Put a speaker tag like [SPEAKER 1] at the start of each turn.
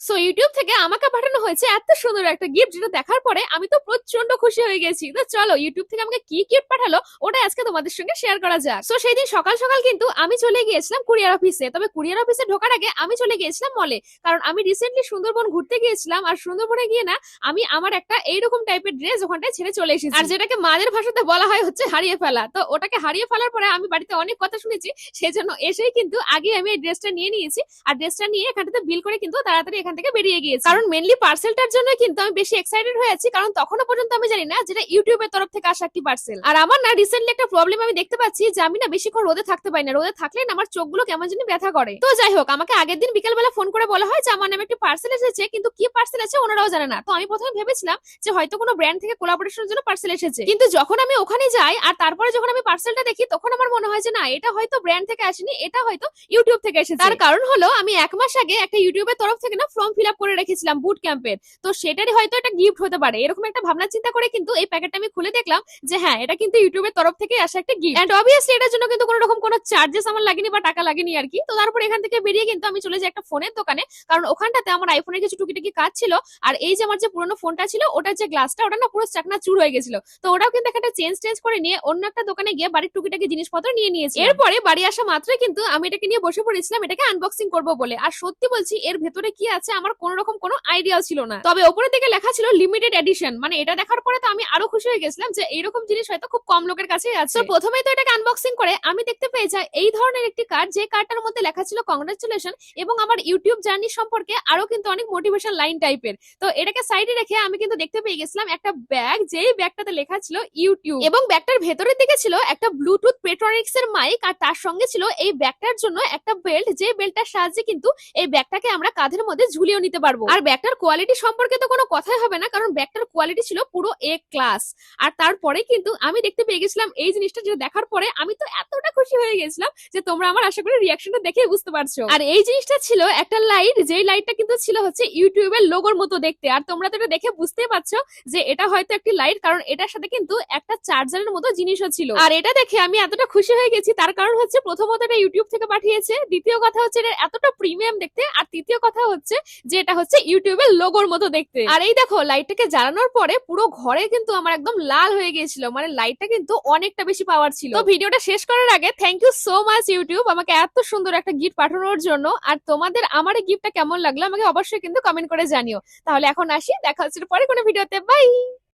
[SPEAKER 1] So YouTube থেকে আমাকে পাঠানো হয়েছে এত সুন্দর একটা গিফট, যেটা দেখার পরে আমি তো প্রচন্ড খুশি হয়ে গেছি। তো চলো ইউটিউব থেকে আমাকে কি গিফট পাঠালো ওটা আজকে তোমাদের সঙ্গে শেয়ার করা যাক। সো সেই দিন সকাল সকাল কিন্তু আমি চলে গিয়েছিলাম কুরিয়ার অফিসে। তবে কুরিয়ার অফিসে ঢোকার আগে আমি চলে গিয়েছিলাম মলে, কারণ আমি রিসেন্টলি সুন্দরবন ঘুরতে গিয়েছিলাম। আর সুন্দরবনে গিয়ে না আমি আমার একটা এইরকম টাইপের ড্রেস ওখানটায় ছেড়ে চলে এসেছি, আর যেটাকে মাদের ভাষাতে বলা হয় হচ্ছে হারিয়ে ফেলা। তো ওটাকে হারিয়ে ফেলার পরে আমি বাড়িতে অনেক কথা শুনেছি, সেই জন্য এসেই কিন্তু আগে আমি এই ড্রেসটা নিয়ে নিয়েছি। আর ড্রেসটা নিয়ে এখানটাতে বিল করে কিন্তু তাড়াতাড়ি এখান থেকে বেরিয়ে গিয়েছি, কারণ মেনলি পার্সেলটার জন্য কিন্তু আমি বেশি এক্সাইটেড হয়ে আছি, কারণ তখনো পর্যন্ত আমি জানি না যেটা ইউটিউবের তরফ থেকে আসা একটি পার্সেল। আর আমার না রিসেন্টলি একটা প্রবলেম আমি দেখতে পাচ্ছি যে আমি না বেশিক্ষণ রোদে থাকতে পারি না, রোদে থাকলে না আমার চোখগুলো কেমন জানি ব্যথা করে। তো যাই হোক, আমাকে আগের দিন বিকালবেলা ফোন করে বলা হয় যে আমার নামে একটি পার্সেল এসেছে, কিন্তু কি পার্সেল আছে ওনারাও জানে না। তো আমি প্রথমে ভেবেছিলাম যে হয়তো কোনো ব্র্যান্ড থেকে কোলাবোরেশনের জন্য পার্সেল এসেছে, কিন্তু যখন আমি ওখানে যাই আর তারপরে যখন আমি পার্সেলটা দেখি তখন আমার মনে হয় যে না, এটা হয়তো ব্র্যান্ড থেকে আসেনি, এটা হয়তো ইউটিউব থেকে এসেছে। তার কারণ হলো আমি 1 মাস আগে একটা ইউটিউবের তরফ থেকে না ফর্ম ফিল আপ করে রেখেছিলাম বুট ক্যাম্পের। তো সেটারই হয়তো একটা গিফট হতে পারে, এরকম একটা ভাবনা চিন্তা করে কিন্তু এই প্যাকেটটা আমি খুলে দেখলাম যে হ্যাঁ, এটা কিন্তু ইউটিউবের তরফ থেকে আসা একটা গিফট। এন্ড অবভিয়াসলি এটার জন্য কিন্তু কোনো রকম কোনো চার্জেস আমার লাগেনি বা টাকা লাগেনি আর কি। তো তারপর এখান থেকে বেরিয়ে কিন্তু আমি চলে যাই একটা ফোনের দোকানে, কারণ ওখানটাতে আমার আইফোনের কিছু টুকিটাকি কাজ ছিল। আর এই যে আমার যে পুরোনো ফোনটা ছিল ওটার যে গ্লাসটা ওটা না পুরো চাকনা চুর হয়ে গেছিল। তো ওটাও কিন্তু একটা চেঞ্জ করে নিয়ে অন্য একটা দোকানে গিয়ে বাড়ির টুকিটাকি জিনিসপত্র নিয়ে নিয়েছি। এরপরে বাড়ি আসা মাত্রই কিন্তু আমি এটাকে নিয়ে বসে পড়েছিলাম এটাকে আনবক্সিং করব বলে। আর সত্যি বলছি এর ভেতরে কি আছে আমার কোনো রকম কোনো আইডিয়াও ছিল না, তবে উপরের দিকে লেখা ছিল লিমিটেড এডিশন। মানে এটা দেখার পরে তো আমি আরো খুশি হয়ে গেছিলাম যে এইরকম জিনিস হয়তো খুব কম লোকের কাছেই আছে। তো প্রথমেই তো এটাকে আনবক্সিং করে আমি দেখতে পেয়ে যাই এই ধরনের একটি কার্ড, যে কার্ডটার মধ্যে লেখা ছিল কংগ্রাচুলেশন এবং আমার ইউটিউব জার্নি সম্পর্কে আরো কিন্তু অনেক মোটিভেশন লাইন টাইপের। তো এটাকে সাইডে রেখে আমি কিন্তু দেখতে পেয়ে গেছিলাম একটা ব্যাগ, যেই ব্যাগটাতে লেখা ছিল ইউটিউব, এবং ব্যাগটার ভেতরের দিকে ছিল একটা ব্লুটুথ পেট্রনিক্স এর মাইক, আর তার সঙ্গে ছিল এই ব্যাগটার জন্য একটা বেল্ট, যে বেল্টটার সাহায্যে কিন্তু এই ব্যাগটাকে আমরা কাঁধের মধ্যে ঝুলিয়ে নিতে পারবো। আর ব্যাগটার কোয়ালিটি সম্পর্কে তো কোনো কথাই হবে না, কারণ ব্যাগটার কোয়ালিটি ছিল পুরো এ ক্লাস। আর তারপরে কিন্তু আমি দেখতে পেয়ে গেছিলাম এই জিনিসটা, যেটা দেখার পরে আমি তো এতটা খুশি হয়ে গেছিলাম যে তোমরা আমার আশা করি রিয়াকশনটা দেখে বুঝতে পারছো। আর এই জিনিসটা ছিল একটা লাইট, যেই লাইটটা কিন্তু ছিল হচ্ছে ইউটিউবের লোগোর মতো দেখতে। আর তোমরা তো এটা দেখে বুঝতেই পারছো যে এটা হয়তো একটি লাইট, কারণ এটার সাথে কিন্তু একটা চার্জারের মতো জিনিসও ছিল। আর এটা দেখে আমি এতটা খুশি হয়ে গেছি, তার কারণ হচ্ছে প্রথমত এটা ইউটিউব থেকে পাঠিয়েছে, দ্বিতীয় কথা হচ্ছে এটা এতটা প্রিমিয়াম দেখতে, আর তৃতীয় কথা হচ্ছে যে এটা হচ্ছে ইউটিউবের লোগোর মতো দেখতে। আর এই দেখো লাইটটাকে জ্বালানোর পরে পুরো ঘরে কিন্তু আমার একদম লাল হয়ে গিয়েছিল, মানে লাইটটা কিন্তু অনেকটা বেশি পাওয়ার ছিল। তো ভিডিওটা শেষ করার আগে thank you so much YouTube আমাকে এত সুন্দর একটা গিফট পাঠানোর জন্য। আর তোমাদের আমার এই গিফটটা কেমন লাগলো আমাকে অবশ্যই কিন্তু কমেন্ট করে জানিও। তাহলে এখন আসি, দেখা হচ্ছে পরে কোনো ভিডিওতে, বাই।